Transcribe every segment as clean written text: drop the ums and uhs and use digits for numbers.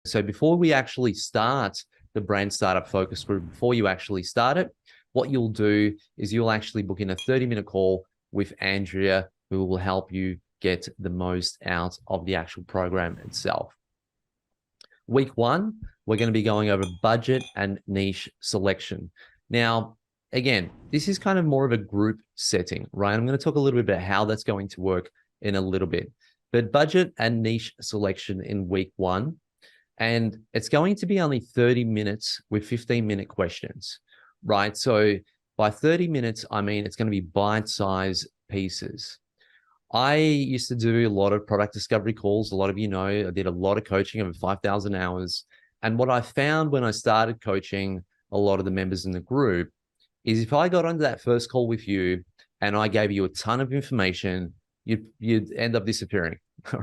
So before we actually start the brand startup focus group, before you actually start it, what you'll do is you'll actually book in a 30-minute call with Andrea, who will help you get the most out of the actual program itself. Week one, we're going to be going over budget and niche selection. Now, again, this is kind of more of a group setting, right? I'm going to talk a little bit about how that's going to work in a little bit. But budget and niche selection in week one, and it's going to be only 30 minutes with 15-minute questions, right? So by 30 minutes, I mean it's going to be bite-sized pieces. I used to do a lot of product discovery calls. A lot of you know, I did a lot of coaching, over 5,000 hours. And what I found when I started coaching a lot of the members in the group is if I got onto that first call with you and I gave you a ton of information, you'd end up disappearing,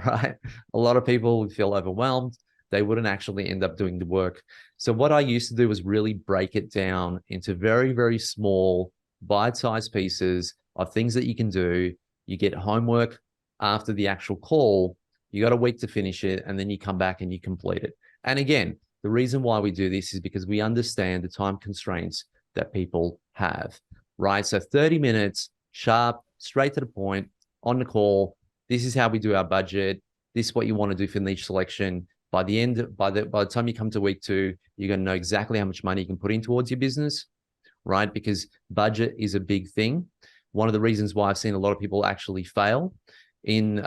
right? A lot of people would feel overwhelmed. They wouldn't actually end up doing the work. So what I used to do was really break it down into very, very small bite-sized pieces of things that you can do. You get homework after the actual call. You got a week to finish it, and then you come back and you complete it. And again, the reason why we do this is because we understand the time constraints that people have, right? So 30 minutes, sharp, straight to the point, on the call. This is how we do our budget. This is what you want to do for niche selection. By the time you come to week two, you're going to know exactly how much money you can put in towards your business, right? Because budget is a big thing. One of the reasons why I've seen a lot of people actually fail in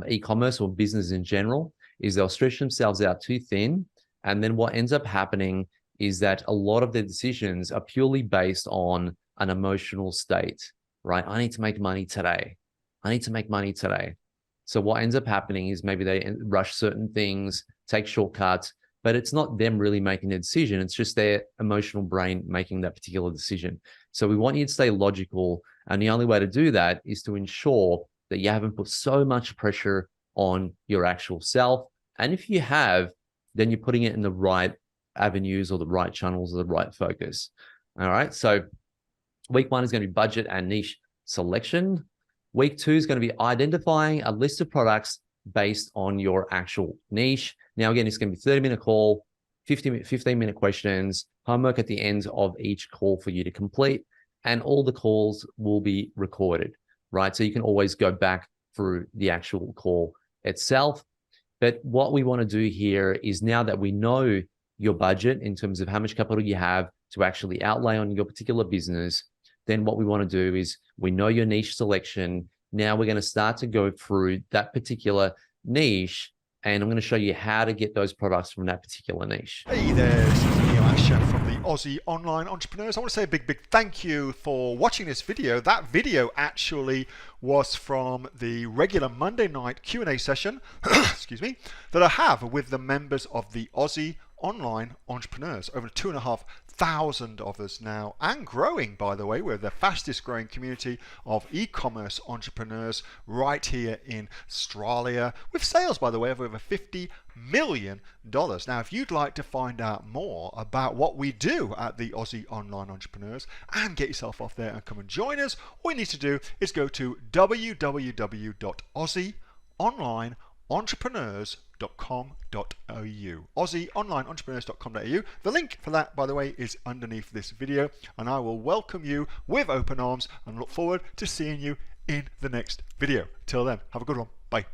e-commerce or business in general is they'll stretch themselves out too thin. And then what ends up happening is that a lot of their decisions are purely based on an emotional state, right? I need to make money today. I need to make money today. So what ends up happening is maybe they rush certain things, take shortcuts, but it's not them really making the decision. It's just their emotional brain making that particular decision. So we want you to stay logical. And the only way to do that is to ensure that you haven't put so much pressure on your actual self. And if you have, then you're putting it in the right avenues or the right channels or the right focus. All right. So week one is going to be budget and niche selection. Week two is going to be identifying a list of products based on your actual niche. Now, again, it's going to be 30-minute call, 15-minute questions, homework at the end of each call for you to complete, and all the calls will be recorded, right? So you can always go back through the actual call itself. But what we want to do here is, now that we know your budget in terms of how much capital you have to actually outlay on your particular business, then what we want to do is, we know your niche selection. Now we're going to start to go through that particular niche, and I'm going to show you how to get those products from that particular niche. Hey there, this is Neil-Asher from the Aussie Online Entrepreneurs. I want to say a big thank you for watching this video. That video actually was from the regular Monday night Q&A session, excuse me, that I have with the members of the Aussie Online Entrepreneurs. Over 2,500 of us now, and growing, by the way. We're the fastest growing community of e-commerce entrepreneurs right here in Australia, with sales, by the way, of over $50 million. Now, if you'd like to find out more about what we do at the Aussie Online Entrepreneurs and get yourself off there and come and join us, all you need to do is go to www.aussieonlineentrepreneurs.com.au, aussieonlineentrepreneurs.com.au. The link for that, by the way, is underneath this video, and I will welcome you with open arms and look forward to seeing you in the next video. Till then, have a good one. Bye.